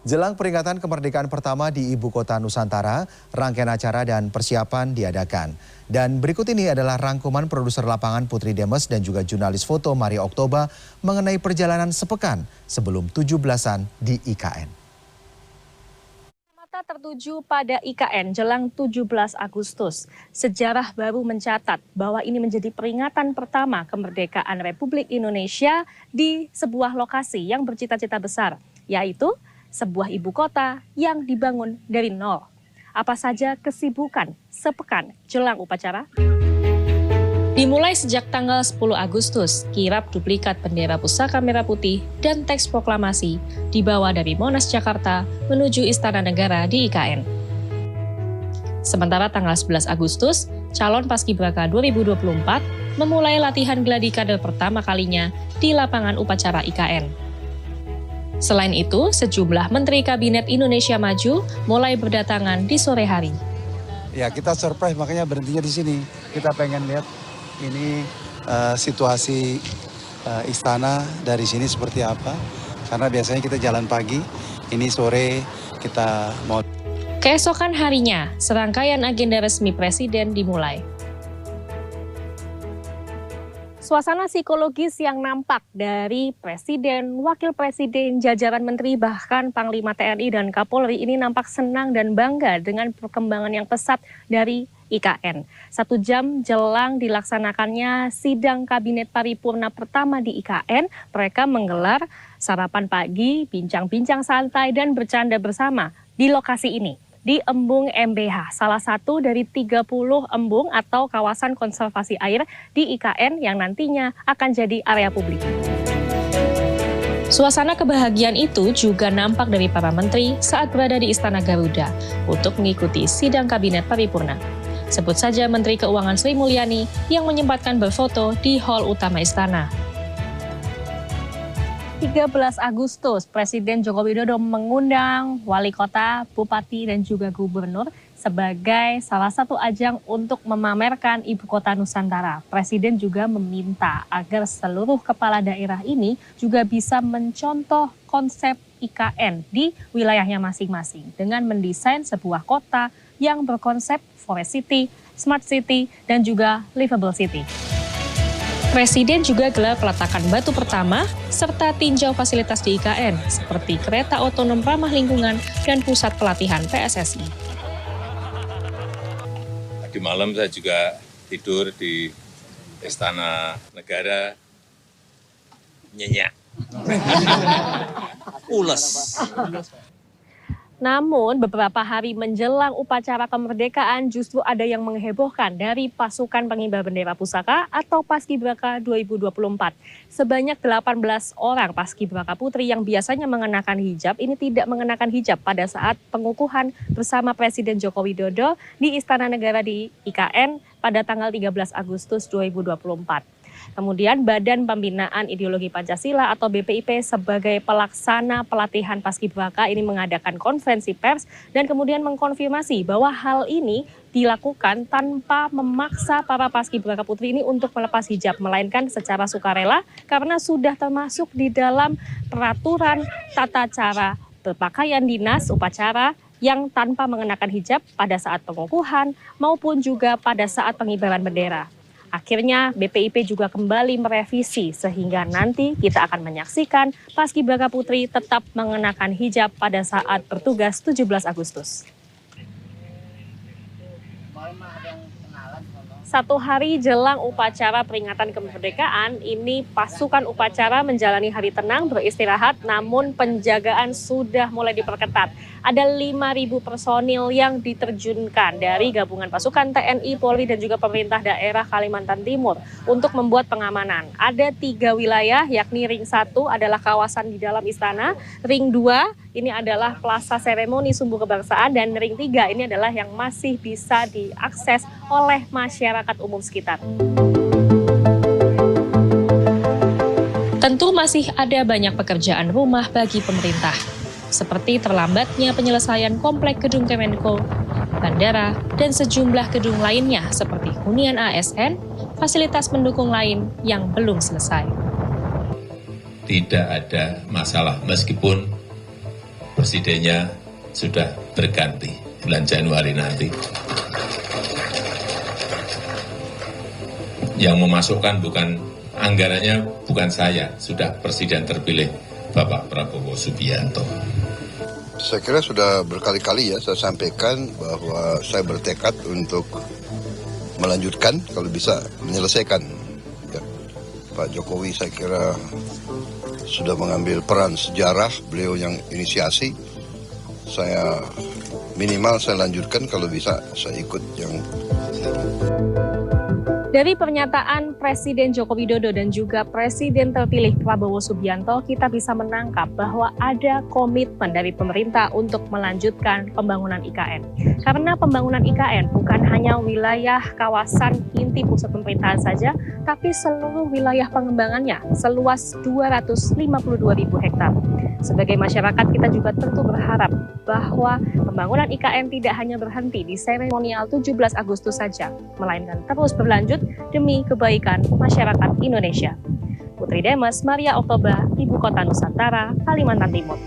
Jelang peringatan kemerdekaan pertama di Ibu Kota Nusantara, rangkaian acara dan persiapan diadakan. Dan berikut ini adalah rangkuman produser lapangan Putri Demes dan juga jurnalis foto Maria Oktoba mengenai perjalanan sepekan sebelum 17-an di IKN. Mata tertuju pada IKN jelang 17 Agustus. Sejarah baru mencatat bahwa ini menjadi peringatan pertama kemerdekaan Republik Indonesia di sebuah lokasi yang bercita-cita besar, yaitu sebuah ibu kota yang dibangun dari nol. Apa saja kesibukan sepekan jelang upacara? Dimulai sejak tanggal 10 Agustus, kirap duplikat bendera pusaka merah putih dan teks proklamasi dibawa dari Monas, Jakarta menuju Istana Negara di IKN. Sementara tanggal 11 Agustus, calon Paskibraka 2024 memulai latihan gladi kader pertama kalinya di lapangan upacara IKN. Selain itu, sejumlah Menteri Kabinet Indonesia Maju mulai berdatangan di sore hari. Ya, kita surprise makanya berhentinya di sini. Kita pengen lihat ini situasi istana dari sini seperti apa. Karena biasanya kita jalan pagi, ini sore kita mau. Keesokan harinya, serangkaian agenda resmi Presiden dimulai. Suasana psikologis yang nampak dari Presiden, Wakil Presiden, jajaran Menteri, bahkan Panglima TNI dan Kapolri ini nampak senang dan bangga dengan perkembangan yang pesat dari IKN. 1 jam jelang dilaksanakannya sidang Kabinet Paripurna pertama di IKN, mereka menggelar sarapan pagi, bincang-bincang santai dan bercanda bersama di lokasi ini. Di Embung MBH, salah satu dari 30 embung atau kawasan konservasi air di IKN yang nantinya akan jadi area publik. Suasana kebahagiaan itu juga nampak dari para menteri saat berada di Istana Garuda untuk mengikuti sidang Kabinet Paripurna. Sebut saja Menteri Keuangan Sri Mulyani yang menyempatkan berfoto di hall utama Istana. 13 Agustus, Presiden Joko Widodo mengundang wali kota, bupati, dan juga gubernur sebagai salah satu ajang untuk memamerkan Ibu Kota Nusantara. Presiden juga meminta agar seluruh kepala daerah ini juga bisa mencontoh konsep IKN di wilayahnya masing-masing dengan mendesain sebuah kota yang berkonsep Forest City, Smart City, dan juga Livable City. Presiden juga gelar peletakan batu pertama serta tinjau fasilitas di IKN seperti kereta otonom ramah lingkungan dan pusat pelatihan PSSI. Tadi malam saya juga tidur di Istana Negara, nyenyak. Pules. Namun beberapa hari menjelang upacara kemerdekaan justru ada yang menghebohkan dari pasukan pengibar bendera pusaka atau Paskibraka 2024. Sebanyak 18 orang Paskibraka putri yang biasanya mengenakan hijab ini tidak mengenakan hijab pada saat pengukuhan bersama Presiden Joko Widodo di Istana Negara di IKN pada tanggal 13 Agustus 2024. Kemudian Badan Pembinaan Ideologi Pancasila atau BPIP sebagai pelaksana pelatihan Paskibraka ini mengadakan konferensi pers dan kemudian mengkonfirmasi bahwa hal ini dilakukan tanpa memaksa para Paskibraka putri ini untuk melepas hijab, melainkan secara sukarela karena sudah termasuk di dalam peraturan tata cara berpakaian dinas upacara yang tanpa mengenakan hijab pada saat pengukuhan maupun juga pada saat pengibaran bendera. Akhirnya BPIP juga kembali merevisi sehingga nanti kita akan menyaksikan Paskibraka putri tetap mengenakan hijab pada saat bertugas 17 Agustus. 1 hari jelang upacara peringatan kemerdekaan, ini pasukan upacara menjalani hari tenang beristirahat, namun penjagaan sudah mulai diperketat. Ada 5.000 personil yang diterjunkan dari gabungan pasukan TNI, Polri, dan juga pemerintah daerah Kalimantan Timur untuk membuat pengamanan. Ada 3 wilayah, yakni Ring 1 adalah kawasan di dalam istana, Ring 2 ini adalah Plaza Seremoni Sumbu Kebangsaan, dan Ring 3 ini adalah yang masih bisa diakses oleh masyarakat umum sekitar. Tentu masih ada banyak pekerjaan rumah bagi pemerintah, seperti terlambatnya penyelesaian komplek gedung Kemenko, bandara, dan sejumlah gedung lainnya seperti hunian ASN, fasilitas pendukung lain yang belum selesai. Tidak ada masalah meskipun presidennya sudah berganti bulan Januari nanti. Yang memasukkan anggarannya bukan saya, sudah presiden terpilih Bapak Prabowo Subianto. Saya kira sudah berkali-kali ya saya sampaikan bahwa saya bertekad untuk melanjutkan, kalau bisa menyelesaikan. Ya, Pak Jokowi saya kira sudah mengambil peran sejarah, beliau yang inisiasi. Saya minimal saya lanjutkan, kalau bisa saya ikut yang. Dari pernyataan Presiden Joko Widodo dan juga Presiden terpilih Prabowo Subianto, kita bisa menangkap bahwa ada komitmen dari pemerintah untuk melanjutkan pembangunan IKN. Karena pembangunan IKN bukan hanya wilayah kawasan inti pusat pemerintahan saja, tapi seluruh wilayah pengembangannya seluas 252.000 hektar. Sebagai masyarakat, kita juga tentu berharap bahwa pembangunan IKN tidak hanya berhenti di seremonial 17 Agustus saja, melainkan terus berlanjut demi kebaikan masyarakat Indonesia. Putri Demes, Maria Oktober, Ibu Kota Nusantara, Kalimantan Timur.